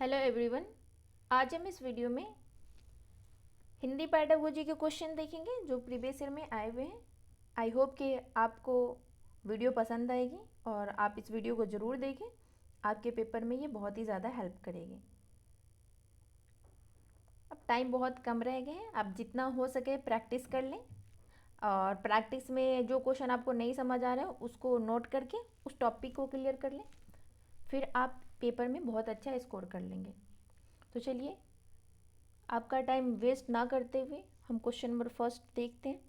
Hello everyone. आज हम इस वीडियो में हिंदी पैडागोजी के क्वेश्चन देखेंगे जो प्रीवियस ईयर में आए हुए हैं। आई होप कि आपको वीडियो पसंद आएगी और आप इस वीडियो को ज़रूर देखें। आपके पेपर में ये बहुत ही ज़्यादा हेल्प करेगी। अब टाइम बहुत कम रह गए हैं, आप जितना हो सके प्रैक्टिस कर लें और प्रैक्टिस में जो क्वेश्चन आपको नहीं समझ आ रहा है उसको नोट करके उस टॉपिक को क्लियर कर लें, फिर आप पेपर में बहुत अच्छा स्कोर कर लेंगे। तो चलिए आपका टाइम वेस्ट ना करते हुए हम क्वेश्चन नंबर फर्स्ट देखते हैं।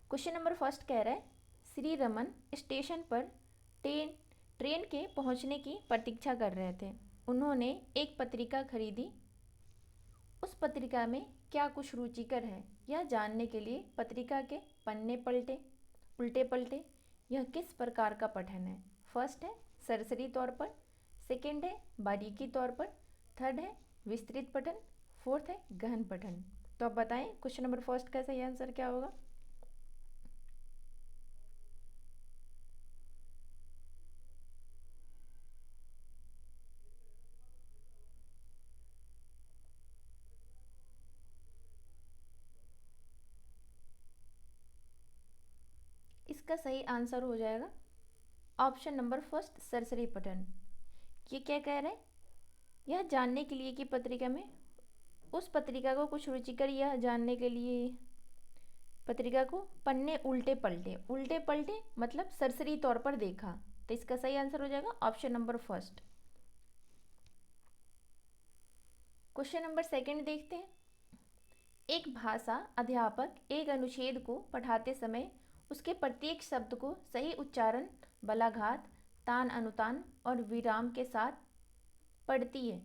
क्वेश्चन नंबर फर्स्ट कह रहा है, श्री रमन स्टेशन पर ट्रेन के पहुंचने की प्रतीक्षा कर रहे थे। उन्होंने एक पत्रिका खरीदी। उस पत्रिका में क्या कुछ रुचिकर है यह जानने के लिए पत्रिका के पन्ने पलटे, उल्टे पलटे। यह किस प्रकार का पठन है? फर्स्ट है सरसरी तौर पर, सेकंड है बारीकी तौर पर, थर्ड है विस्तृत पठन, फोर्थ है गहन पठन। तो आप बताएं क्वेश्चन नंबर फर्स्ट का सही आंसर क्या होगा? इसका सही आंसर हो जाएगा ऑप्शन नंबर फर्स्ट सरसरी पठन। ये क्या कह रहे हैं? यह जानने के लिए कि पत्रिका में उस पत्रिका को कुछ रुचिकर, यह जानने के लिए पत्रिका को पन्ने उल्टे पलटे, उल्टे पलटे मतलब सरसरी तौर पर देखा। तो इसका सही आंसर हो जाएगा option number first. Question number second देखते हैं। एक भाषा अध्यापक एक अनुच्छेद को पढ़ाते समय उसके प्रत्येक शब्द को सही उच्चारण, बलाघात, तान अनुतान और विराम के साथ पढ़ती है।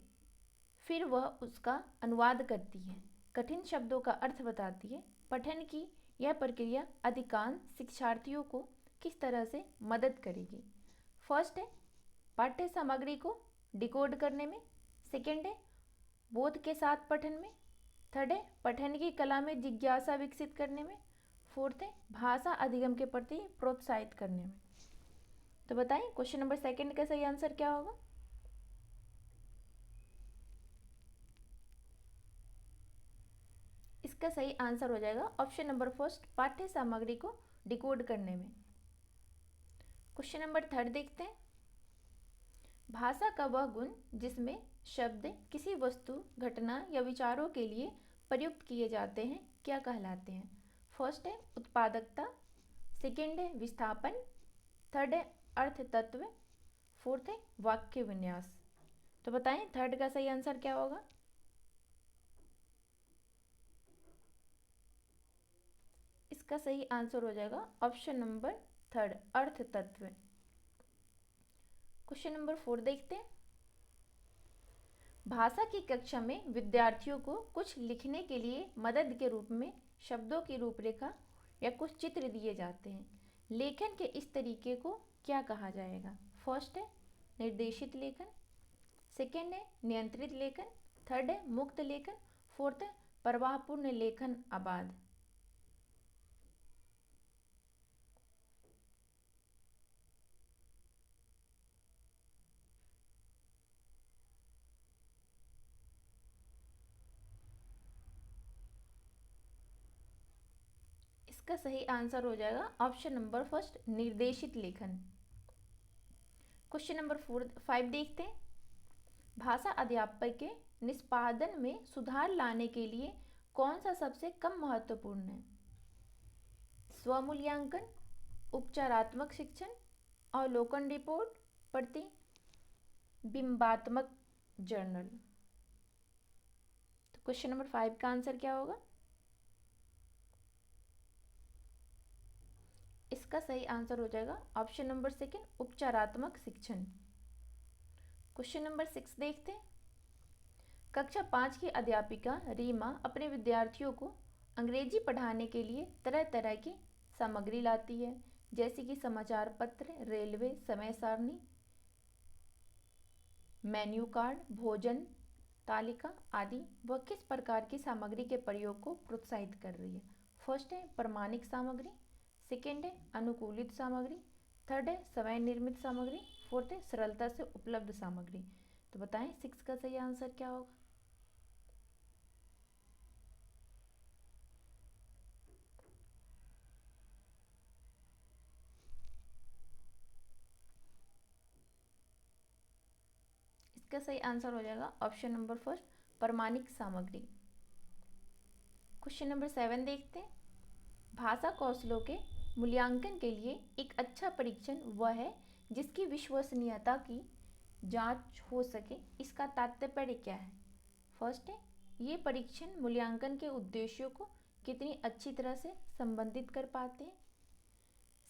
फिर वह उसका अनुवाद करती है, कठिन शब्दों का अर्थ बताती है। पठन की यह प्रक्रिया अधिकांश शिक्षार्थियों को किस तरह से मदद करेगी? फर्स्ट है पाठ्य सामग्री को डिकोड करने में, सेकंड है बोध के साथ पठन में, थर्ड है पठन की कला में जिज्ञासा विकसित करने में, फोर्थ है भाषा अधिगम के प्रति प्रोत्साहित करने में। तो बताएं क्वेश्चन नंबर सेकंड का सही आंसर क्या होगा? इसका सही आंसर हो जाएगा ऑप्शन नंबर फर्स्ट पाठ्य सामग्री को डिकोड करने में। क्वेश्चन नंबर थर्ड देखते हैं। भाषा का वह गुण जिसमें शब्द किसी वस्तु, घटना या विचारों के लिए प्रयुक्त किए जाते हैं क्या कहलाते हैं? फर्स्ट है उत्पादकता, सेकंड है विस्थापन, थर्ड है अर्थ तत्व, फोर्थ है वाक्य विन्यास। तो बताएं थर्ड का सही आंसर क्या होगा? इसका सही आंसर हो जाएगा ऑप्शन नंबर थर्ड अर्थ तत्व। क्वेश्चन नंबर फोर देखते हैं। भाषा की कक्षा में विद्यार्थियों को कुछ लिखने के लिए मदद के रूप में शब्दों की रूपरेखा या कुछ चित्र दिए जाते हैं। लेखन के इस तरीके को क्या कहा जाएगा? फर्स्ट है निर्देशित लेखन, सेकंड है नियंत्रित लेखन, थर्ड है मुक्त लेखन, फोर्थ है प्रवाहपूर्ण लेखन आबाद। इसका सही आंसर हो जाएगा ऑप्शन नंबर फर्स्ट निर्देशित लेखन। क्वेश्चन नंबर फाइव देखते हैं। भाषा अध्यापक के निष्पादन में सुधार लाने के लिए कौन सा सबसे कम महत्वपूर्ण है? स्वमूल्यांकन, उपचारात्मक शिक्षण, अवलोकन रिपोर्ट, प्रतिबिंबात्मक जर्नल। तो क्वेश्चन नंबर फाइव का आंसर क्या होगा? इसका सही आंसर हो जाएगा ऑप्शन नंबर सेकंड उपचारात्मक शिक्षण। क्वेश्चन नंबर सिक्स देखते हैं। कक्षा 5 की अध्यापिका रीमा अपने विद्यार्थियों को अंग्रेजी पढ़ाने के लिए तरह तरह की सामग्री लाती है, जैसे कि समाचार पत्र, रेलवे समय सारणी, मेन्यू कार्ड, भोजन तालिका आदि। वह किस प्रकार की सामग्री के प्रयोग को प्रोत्साहित कर रही है? फर्स्ट है प्रमाणिक सामग्री, सेकेंड है अनुकूलित सामग्री, थर्ड है स्वयं निर्मित सामग्री, फोर्थ है सरलता से उपलब्ध सामग्री। तो बताएं 6 का सही आंसर क्या होगा। इसका सही आंसर हो जाएगा ऑप्शन नंबर फर्स्ट, प्रमाणिक सामग्री। क्वेश्चन नंबर 7 देखते हैं। भाषा कौशलों के मूल्यांकन के लिए एक अच्छा परीक्षण वह है जिसकी विश्वसनीयता की जांच हो सके। इसका तात्पर्य क्या है। फर्स्ट है, ये परीक्षण मूल्यांकन के उद्देश्यों को कितनी अच्छी तरह से संबंधित कर पाते हैं।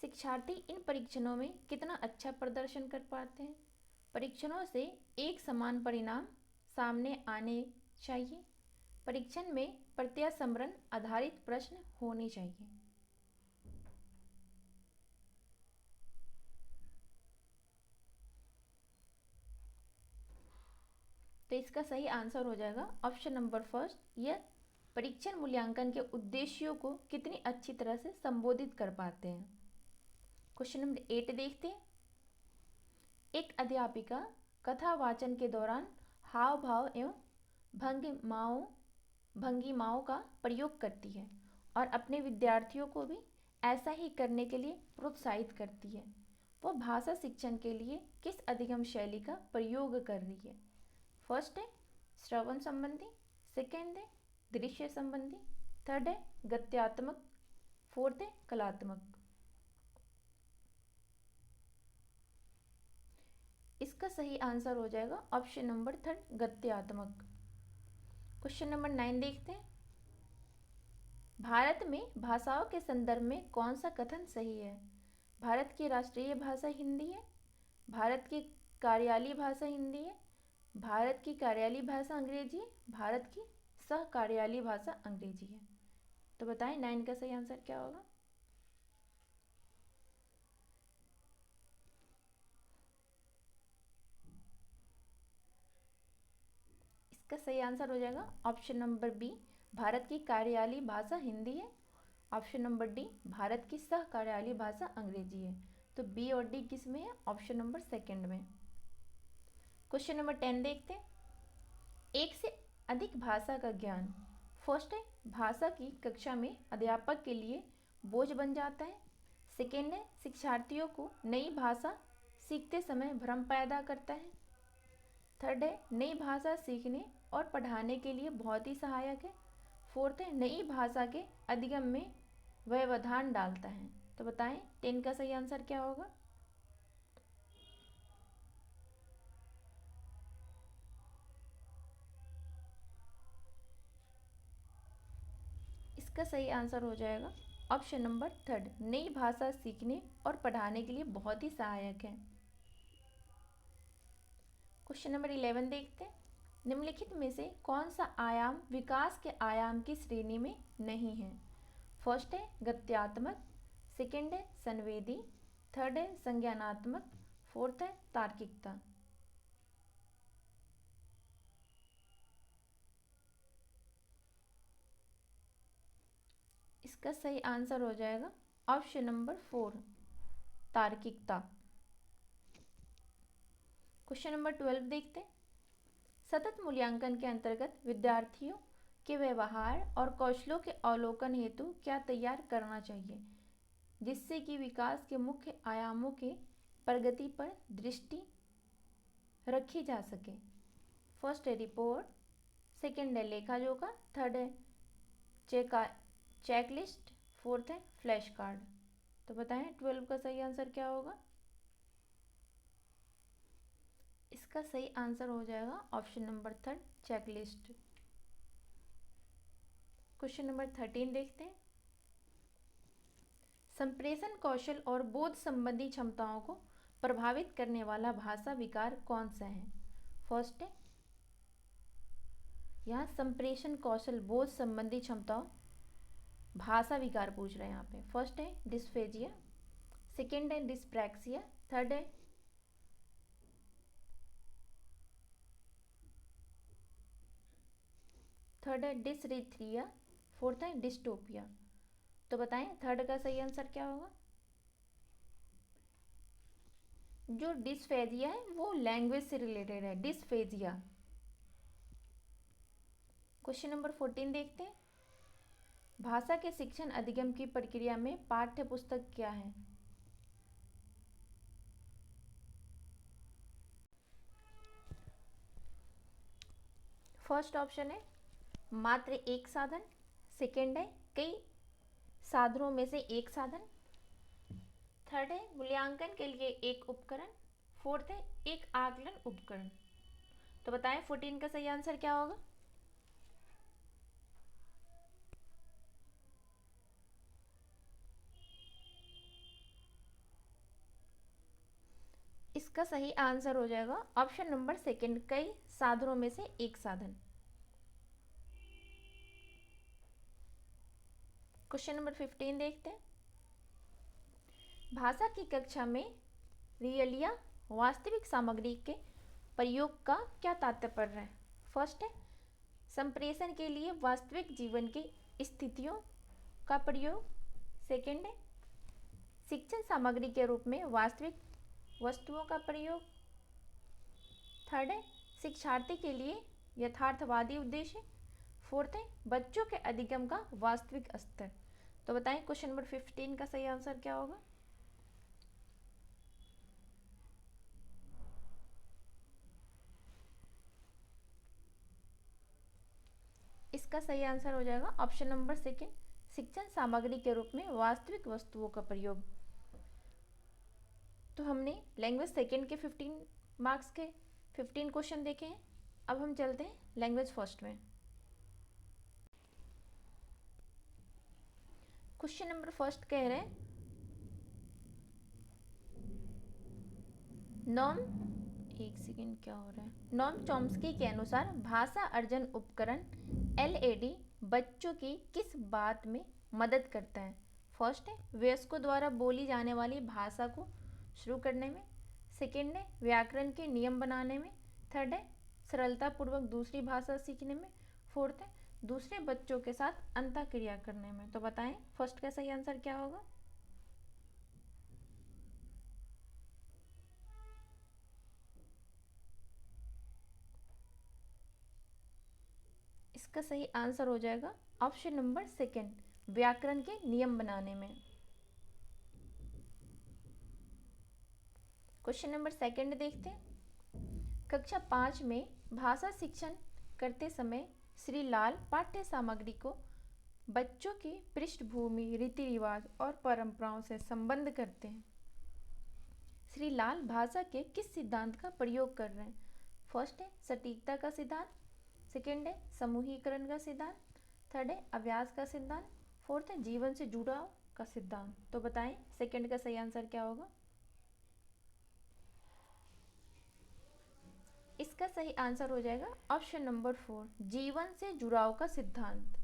शिक्षार्थी इन परीक्षणों में कितना अच्छा प्रदर्शन कर पाते हैं। परीक्षणों से एक समान परिणाम सामने आने चाहिए। परीक्षण में प्रत्यास्मरण आधारित प्रश्न होने चाहिए। तो इसका सही आंसर हो जाएगा ऑप्शन नंबर फर्स्ट, यह परीक्षण मूल्यांकन के उद्देश्यों को कितनी अच्छी तरह से संबोधित कर पाते हैं। क्वेश्चन नंबर 8 देखते हैं। एक अध्यापिका कथा वाचन के दौरान हाव भाव एवं भंगिमाओं का प्रयोग करती है और अपने विद्यार्थियों को भी ऐसा ही करने के लिए प्रोत्साहित करती है। वह भाषा शिक्षण के लिए किस अधिगम शैली का प्रयोग कर रही है। फर्स्ट है श्रवण संबंधी, सेकेंड है दृश्य संबंधी, थर्ड है गद्यात्मक, फोर्थ है कलात्मक। इसका सही आंसर हो जाएगा ऑप्शन नंबर थर्ड, गद्यात्मक। क्वेश्चन नंबर 9 देखते हैं। भारत में भाषाओं के संदर्भ में कौन सा कथन सही है। भारत की राष्ट्रीय भाषा हिंदी है, भारत की कार्यालयी भाषा हिंदी है, भारत की कार्यालयी भाषा अंग्रेजी है, भारत की सह कार्यालयी भाषा अंग्रेजी है। तो बताएं 9 का सही आंसर क्या होगा। इसका सही आंसर हो जाएगा ऑप्शन नंबर बी, भारत की कार्यालयी भाषा हिंदी है। ऑप्शन नंबर डी, भारत की सह कार्यालयी भाषा अंग्रेजी है। तो बी और डी किस में है, ऑप्शन नंबर सेकंड में। क्वेश्चन नंबर 10 देखते हैं। एक से अधिक भाषा का ज्ञान, फर्स्ट है भाषा की कक्षा में अध्यापक के लिए बोझ बन जाता है, सेकेंड है शिक्षार्थियों को नई भाषा सीखते समय भ्रम पैदा करता है, थर्ड है नई भाषा सीखने और पढ़ाने के लिए बहुत ही सहायक है, फोर्थ है नई भाषा के अधिगम में व्यवधान डालता है। तो बताएं 10 का सही आंसर क्या होगा। इसका सही आंसर हो जाएगा ऑप्शन नंबर थर्ड, नई भाषा सीखने और पढ़ाने के लिए बहुत ही सहायक है। क्वेश्चन नंबर 11 देखते हैं। निम्नलिखित में से कौन सा आयाम विकास के आयाम की श्रेणी में नहीं है। फर्स्ट है गद्यात्मक, सेकेंड है संवेदी, थर्ड है संज्ञानात्मक, फोर्थ है तार्किकता। इसका सही आंसर हो जाएगा ऑप्शन नंबर 4, तार्किकता। क्वेश्चन नंबर 12 देखते हैं। सतत मूल्यांकन के अंतर्गत विद्यार्थियों के व्यवहार और कौशलों के अवलोकन हेतु क्या तैयार करना चाहिए जिससे कि विकास के मुख्य आयामों के प्रगति पर दृष्टि रखी जा सके। फर्स्ट है रिपोर्ट, सेकेंड है लेखा जोखा, थर्ड है चेकलिस्ट, फोर्थ है फ्लैश कार्ड। तो बताएं 12 का सही आंसर क्या होगा। इसका सही आंसर हो जाएगा option number third, checklist. Question number 13 देखते हैं। संप्रेषण कौशल और बोध संबंधी क्षमताओं को प्रभावित करने वाला भाषा विकार कौन सा है। फर्स्ट है, यहाँ संप्रेषण कौशल बोध संबंधी क्षमताओं भाषा विकार पूछ रहे हैं यहाँ पे। फर्स्ट है डिस्फेजिया, सेकेंड है डिस्प्रैक्सिया, थर्ड है डिसरिथ्रिया, फोर्थ है डिस्टोपिया। तो बताएं थर्ड का सही आंसर क्या होगा। जो डिस्फेजिया है वो लैंग्वेज से रिलेटेड है, डिस्फेजिया। क्वेश्चन नंबर 14 देखते हैं। भाषा के शिक्षण अधिगम की प्रक्रिया में पाठ्य पुस्तक क्या है? फर्स्ट ऑप्शन है मात्र एक साधन, सेकेंड है कई साधनों में से एक साधन, थर्ड है मूल्यांकन के लिए एक उपकरण, फोर्थ है एक आकलन उपकरण। तो बताएं 14 का सही आंसर क्या होगा? इसका सही आंसर हो जाएगा ऑप्शन नंबर सेकंड, कई साधनों में से एक साधन। क्वेश्चन नंबर 15 देखते हैं। भाषा की कक्षा में रियल या वास्तविक सामग्री के प्रयोग का क्या तात्पर्य है? फर्स्ट है संप्रेषण के लिए वास्तविक जीवन की स्थितियों का प्रयोग, सेकंड है शिक्षण सामग्री के रूप में वास्तविक वस्तुओं का प्रयोग, थर्ड है शिक्षार्थी के लिए यथार्थवादी उद्देश्य, फोर्थ है बच्चों के अधिगम का वास्तविक स्तर। तो बताएं क्वेश्चन नंबर 15 का सही आंसर क्या होगा? इसका सही आंसर हो जाएगा ऑप्शन नंबर सेकंड, शिक्षण सामग्री के रूप में वास्तविक वस्तुओं का प्रयोग। तो हमने लैंग्वेज सेकंड के 15 मार्क्स के 15 क्वेश्चन देखे हैं। अब हम चलते हैं लैंग्वेज फर्स्ट में। क्वेश्चन नंबर फर्स्ट कह रहे हैं नॉम, एक सेकेंड क्या हो रहा है, नॉम चॉम्स्की के अनुसार भाषा अर्जन उपकरण LAD बच्चों की किस बात में मदद करता है? फर्स्ट है वयस्कों द्वारा बोली जाने वाली भाषा को शुरू करने में, सेकेंड है व्याकरण के नियम बनाने में, थर्ड है सरलतापूर्वक दूसरी भाषा सीखने में, फोर्थ है दूसरे बच्चों के साथ अंतःक्रिया करने में। तो बताएं फर्स्ट का सही आंसर क्या होगा? इसका सही आंसर हो जाएगा ऑप्शन नंबर सेकंड, व्याकरण के नियम बनाने में। क्वेश्चन नंबर सेकंड देखते हैं। कक्षा 5 में भाषा शिक्षण करते समय श्री लाल पाठ्य सामग्री को बच्चों की पृष्ठभूमि, रीति रिवाज और परंपराओं से संबंध करते हैं। श्री लाल भाषा के किस सिद्धांत का प्रयोग कर रहे हैं? फर्स्ट है सटीकता का सिद्धांत, सेकेंड है समूहीकरण का सिद्धांत, थर्ड है अभ्यास का सिद्धांत, फोर्थ है जीवन से जुड़ाव का सिद्धांत। तो बताएं सेकेंड का सही आंसर क्या होगा? इसका सही आंसर हो जाएगा ऑप्शन नंबर 4, जीवन से जुड़ाव का सिद्धांत।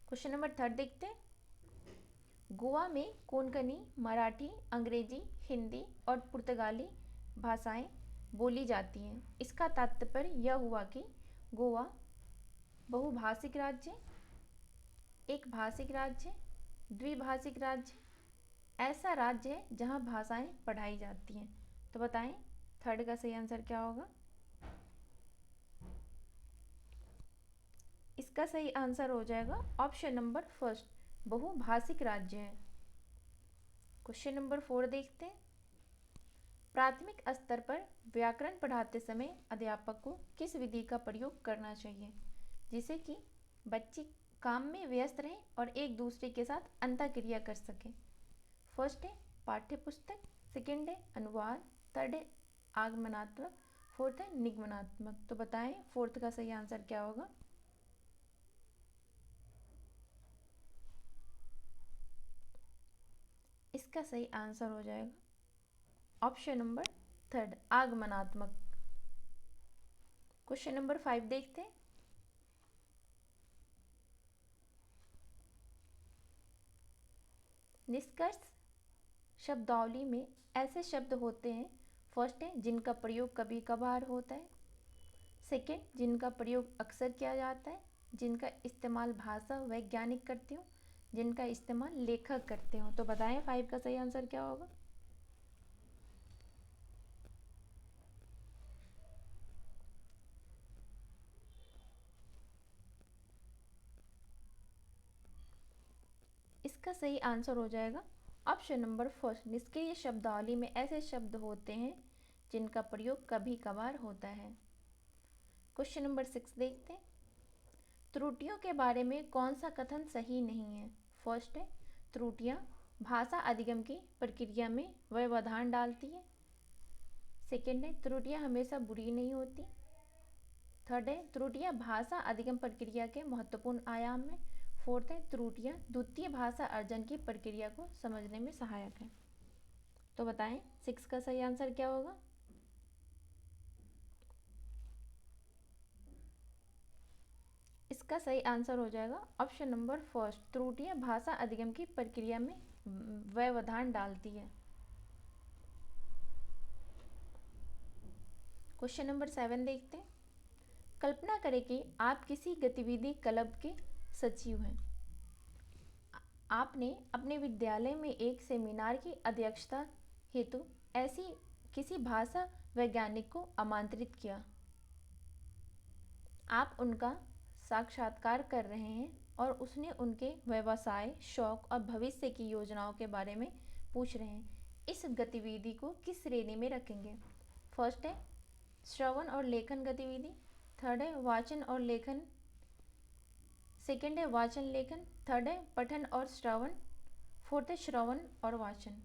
क्वेश्चन नंबर थर्ड देखते हैं। गोवा में कोंकणी, मराठी, अंग्रेजी, हिंदी और पुर्तगाली भाषाएं बोली जाती हैं। इसका तात्पर्य यह हुआ कि गोवा बहुभाषिक राज्य, एक भाषिक राज्य, द्विभाषिक राज्य, ऐसा राज्य है जहां भाषाएं पढ़ाई जाती हैं। तो बताएं थर्ड का सही आंसर क्या होगा? इसका सही आंसर हो जाएगा ऑप्शन नंबर फर्स्ट, बहुभाषिक राज्य है। क्वेश्चन नंबर 4 देखते हैं। प्राथमिक स्तर पर व्याकरण पढ़ाते समय अध्यापक को किस विधि का प्रयोग करना चाहिए जिससे कि बच्चे काम में व्यस्त रहें और एक दूसरे के साथ अंतःक्रिया कर सकें? फर्स्ट है पाठ्य पुस्तक, सेकेंड है अनुवाद, थर्ड है आगमनात्मक, फोर्थ है निगमनात्मक। तो बताएं फोर्थ का सही आंसर क्या होगा? इसका सही आंसर हो जाएगा ऑप्शन नंबर थर्ड, आगमनात्मक। क्वेश्चन नंबर 5 देखते हैं। निष्कर्ष शब्दावली में ऐसे शब्द होते हैं, फर्स्ट है जिनका प्रयोग कभी कभार होता है, सेकेंड जिनका प्रयोग अक्सर किया जाता है, जिनका इस्तेमाल भाषा वैज्ञानिक करते हो, जिनका इस्तेमाल लेखक करते हो। तो बताएं 5 का सही आंसर क्या होगा? इसका सही आंसर हो जाएगा ऑप्शन नंबर फर्स्ट। निष्क्रिय शब्दावली में ऐसे शब्द होते हैं जिनका प्रयोग कभी कभार होता है। क्वेश्चन नंबर 6 देखते हैं। त्रुटियों के बारे में कौन सा कथन सही नहीं है? फर्स्ट है, त्रुटियां भाषा अधिगम की प्रक्रिया में व्यवधान डालती है। सेकेंड है, त्रुटियां हमेशा बुरी नहीं होती। थर्ड है, त्रुटियां भाषा अधिगम प्रक्रिया के महत्वपूर्ण आयाम में। फोर्थ है, त्रुटियां द्वितीय भाषा अर्जन की प्रक्रिया को समझने में सहायक है। तो बताएं 6 का सही आंसर क्या होगा? इसका सही आंसर हो जाएगा ऑप्शन नंबर फर्स्ट। त्रुटियां भाषा अधिगम की प्रक्रिया में व्यवधान डालती है। क्वेश्चन नंबर 7 देखते हैं। कल्पना करें कि आप किसी गतिविधि क्लब के सचिव हैं। आपने अपने विद्यालय में एक सेमिनार की अध्यक्षता हेतु ऐसी किसी भाषा वैज्ञानिक को आमंत्रित किया। आप उनका साक्षात्कार कर रहे हैं और उसने उनके व्यवसाय, शौक और भविष्य की योजनाओं के बारे में पूछ रहे हैं। इस गतिविधि को किस श्रेणी में रखेंगे? फर्स्ट है श्रवण और लेखन गतिविधि। थर्ड है वाचन और लेखन। सेकेंड है वाचन लेखन। थर्ड है पठन और श्रवण। फोर्थ है श्रवण और वाचन।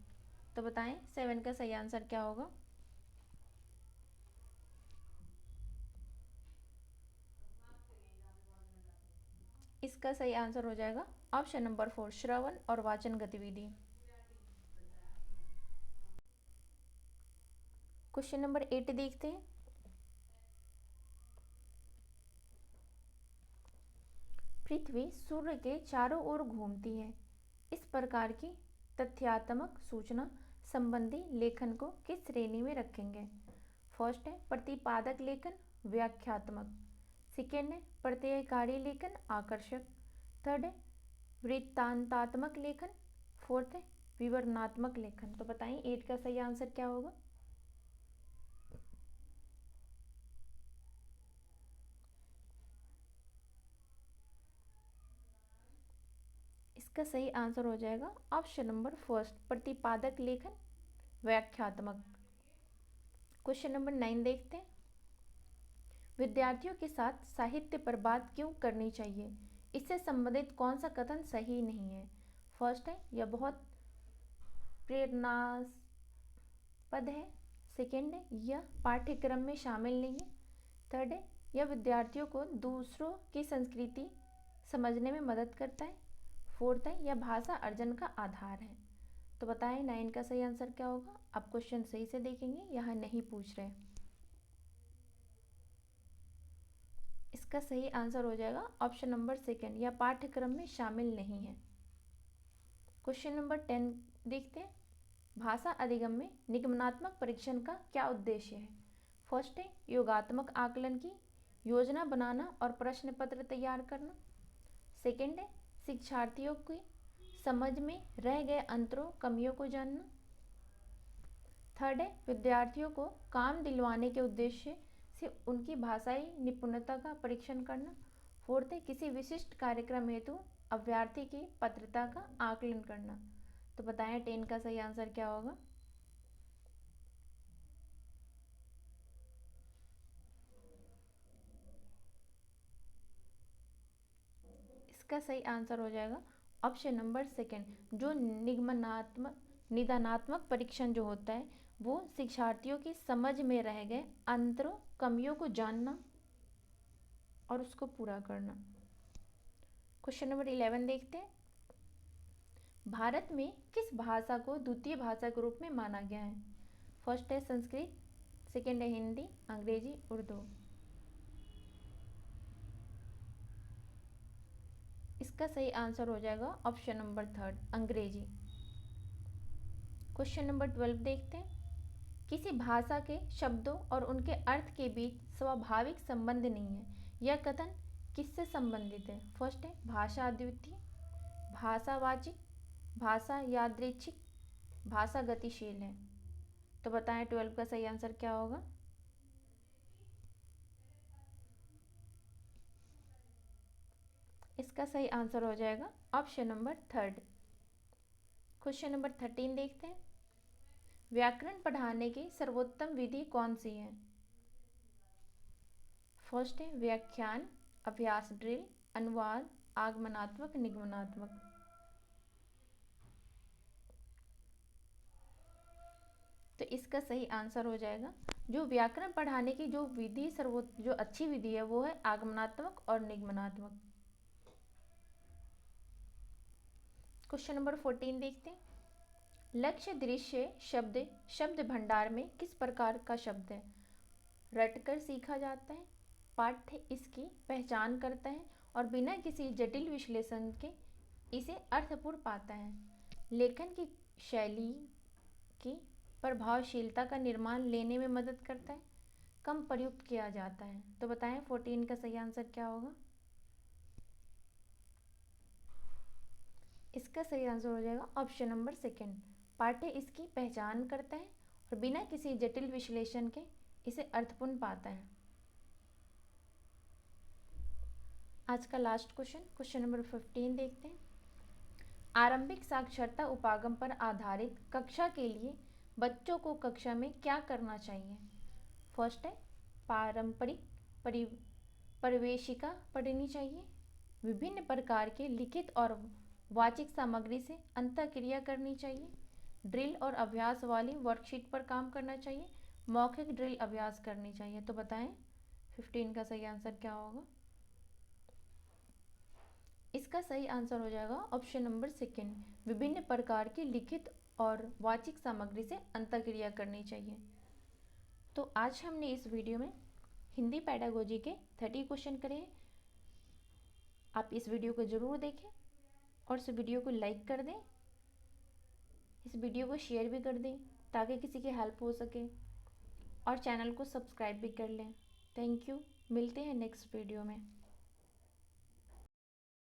तो बताएं 7 का सही आंसर क्या होगा? इसका सही आंसर हो जाएगा ऑप्शन नंबर 4 श्रवण और वाचन गतिविधि। क्वेश्चन नंबर 8 देखते हैं। पृथ्वी सूर्य के चारों ओर घूमती है। इस प्रकार की तथ्यात्मक सूचना संबंधी लेखन को किस श्रेणी में रखेंगे? फर्स्ट है प्रतिपादक लेखन, व्याख्यात्मक। सेकेंड है प्रत्ययकारी लेखन, आकर्षक। थर्ड है वृत्तांतात्मक लेखन। फोर्थ है विवरणात्मक लेखन। तो बताइए 8 का सही आंसर क्या होगा? इसका सही आंसर हो जाएगा ऑप्शन नंबर फर्स्ट प्रतिपादक लेखन, व्याख्यात्मक। क्वेश्चन नंबर 9 देखते हैं। विद्यार्थियों के साथ साहित्य पर बात क्यों करनी चाहिए? इससे संबंधित कौन सा कथन सही नहीं है? फर्स्ट है यह बहुत प्रेरणास्पद है। सेकेंड है यह पाठ्यक्रम में शामिल नहीं है। थर्ड है यह विद्यार्थियों को दूसरों की संस्कृति समझने में मदद करता है। फोर्थ है यह भाषा अर्जन का आधार है। तो बताएं 9 का सही आंसर क्या होगा? आप क्वेश्चन सही से देखेंगे, यहाँ नहीं पूछ रहे। इसका सही आंसर हो जाएगा ऑप्शन नंबर सेकेंड, यह पाठ्यक्रम में शामिल नहीं है। क्वेश्चन नंबर 10 देखते हैं। भाषा अधिगम में निगमनात्मक परीक्षण का क्या उद्देश्य है? फर्स्ट है योगात्मक आकलन की योजना बनाना और प्रश्न पत्र तैयार करना। सेकेंड है शिक्षार्थियों की समझ में रह गए अंतरों, कमियों को जानना। थर्ड है विद्यार्थियों को काम दिलवाने के उद्देश्य से उनकी भाषाई निपुणता का परीक्षण करना। फोर्थ है किसी विशिष्ट कार्यक्रम हेतु अभ्यर्थी की पात्रता का आकलन करना। तो बताएं 10 का सही आंसर क्या होगा? इसका सही आंसर हो जाएगा ऑप्शन नंबर सेकेंड। जो निदानात्मक परीक्षण जो होता है वो शिक्षार्थियों की समझ में रह गए अंतरों, कमियों को जानना और उसको पूरा करना। क्वेश्चन नंबर 11 देखते हैं। भारत में किस भाषा को द्वितीय भाषा के रूप में माना गया है? फर्स्ट है संस्कृत, सेकेंड है हिंदी, अंग्रेजी, उर्दू। इसका सही आंसर हो जाएगा ऑप्शन नंबर थर्ड, अंग्रेजी। क्वेश्चन नंबर 12 देखते हैं। किसी भाषा के शब्दों और उनके अर्थ के बीच स्वाभाविक संबंध नहीं है, यह कथन किससे संबंधित है? फर्स्ट है भाषा अद्वितीय, भाषावाचिक, भाषा यादृच्छिक, भाषा गतिशील है। तो बताएं 12 का सही आंसर क्या होगा? इसका सही आंसर हो जाएगा option number third, question number 13 देखते हैं। व्याकरण पढ़ाने की सर्वोत्तम विधि कौन सी है? फर्स्ट है व्याख्यान, अभ्यास ड्रिल, अनुवाद, आगमनात्मक, निगमनात्मक। तो इसका सही आंसर हो जाएगा, जो व्याकरण पढ़ाने की जो विधि जो अच्छी विधि है वो है आगमनात्मक और निगमनात्मक। क्वेश्चन नंबर 14 देखते हैं। लक्ष्य दृश्य शब्द शब्द भंडार में किस प्रकार का शब्द है? रटकर सीखा जाता है, पाठ्य इसकी पहचान करता है और बिना किसी जटिल विश्लेषण के इसे अर्थपूर्ण पाता है, लेखन की शैली की प्रभावशीलता का निर्माण लेने में मदद करता है, कम प्रयुक्त किया जाता है। तो बताएं 14 का सही आंसर क्या होगा? इसका सही आंसर हो जाएगा ऑप्शन नंबर सेकंड, पाठ्य इसकी पहचान करता है और बिना किसी जटिल विश्लेषण के इसे अर्थपूर्ण पाता है। आज का लास्ट क्वेश्चन, क्वेश्चन नंबर 15 देखते हैं। आरंभिक साक्षरता उपागम पर आधारित कक्षा के लिए बच्चों को कक्षा में क्या करना चाहिए? फर्स्ट है पारंपरिक परिवेशिका पढ़नी चाहिए, विभिन्न प्रकार के लिखित और वाचिक सामग्री से अंतःक्रिया करनी चाहिए, ड्रिल और अभ्यास वाली वर्कशीट पर काम करना चाहिए, मौखिक ड्रिल अभ्यास करनी चाहिए। तो बताएं 15 का सही आंसर क्या होगा? इसका सही आंसर हो जाएगा ऑप्शन नंबर सेकंड, विभिन्न प्रकार की लिखित और वाचिक सामग्री से अंतःक्रिया करनी चाहिए। तो आज हमने इस वीडियो में हिंदी पेडागोजी के 30 क्वेश्चन करे हैं। आप इस वीडियो को ज़रूर देखें और इस वीडियो को लाइक कर दें, इस वीडियो को शेयर भी कर दें ताकि किसी की हेल्प हो सके, और चैनल को सब्सक्राइब भी कर लें। थैंक यू, मिलते हैं नेक्स्ट वीडियो में।